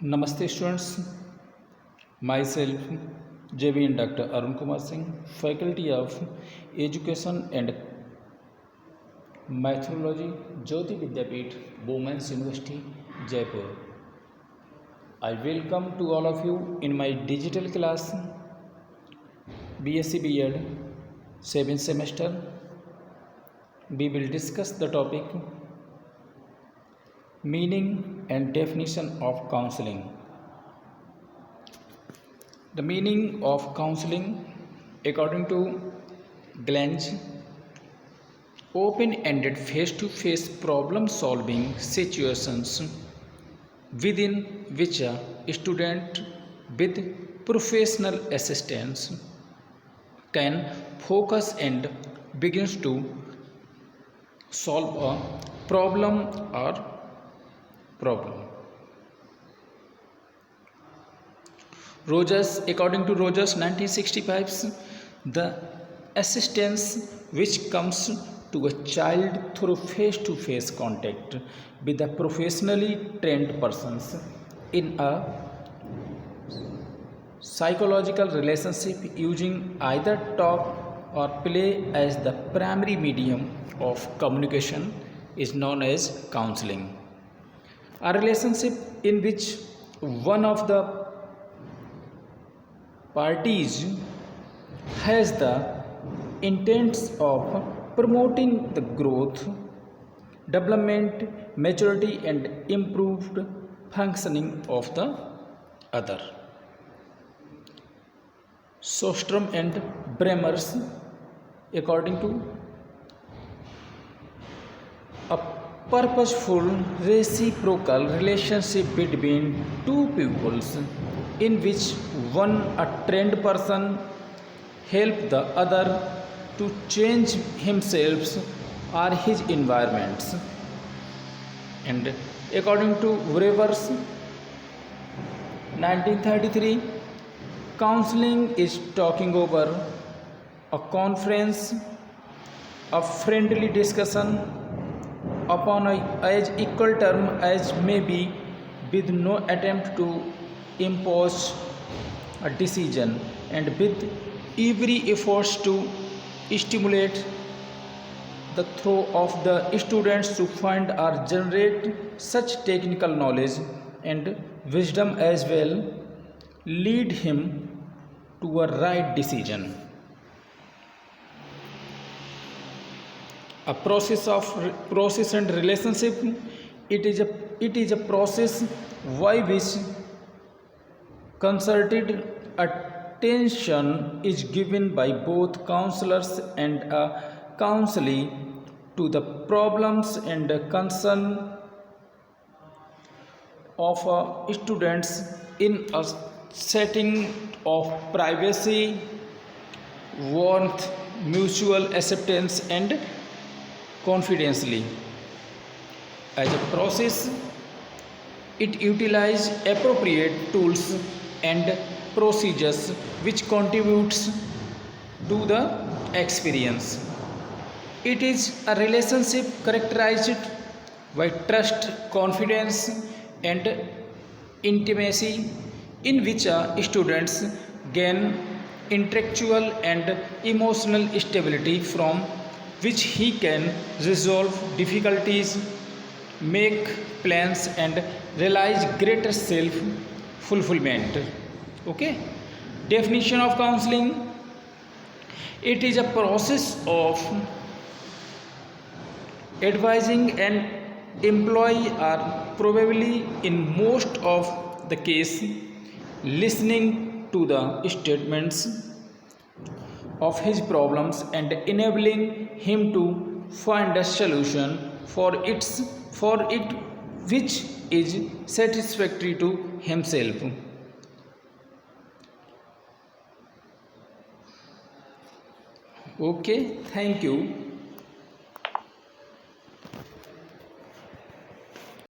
Namaste students, myself JVN Dr. Arun Kumar Singh, Faculty of Education and Methodology, Jyoti Vidyapeeth, Women's University, Jaipur. I welcome to all of you in my digital class BSc B.Ed 7th semester. We will discuss the topic meaning and definition of counseling. The meaning of counseling, according to Glange, open-ended face-to-face problem-solving situations within which a student with professional assistance can focus and begins to solve a problem or problem. Rogers, according to Rogers 1965, the assistance which comes to a child through face-to-face contact with a professionally trained persons in a psychological relationship using either talk or play as the primary medium of communication is known as counseling. A relationship in which one of the parties has the intents of promoting the growth, development, maturity and improved functioning of the other. Sostrom and Bremers, according to a purposeful reciprocal relationship between two peoples in which one a trained person help the other to change himself or his environments. And according to Revers 1933, counseling is talking over a conference, a friendly discussion upon as equal term as may be, with no attempt to impose a decision and with every effort to stimulate the throw of the students to find or generate such technical knowledge and wisdom as well lead him to a right decision. A process and relationship, it is a process by which concerted attention is given by both counselors and a counselee to the problems and concern of students in a setting of privacy, warmth, mutual acceptance and confidentially. As a process, it utilizes appropriate tools and procedures which contributes to the experience. It is a relationship characterized by trust, confidence and intimacy in which students gain intellectual and emotional stability from which he can resolve difficulties, make plans and realize greater self-fulfillment. Okay. Definition of counseling. It is a process of advising an employee or probably in most of the case listening to the statements of his problems and enabling him to find a solution for it which is satisfactory to himself. Okay, thank you.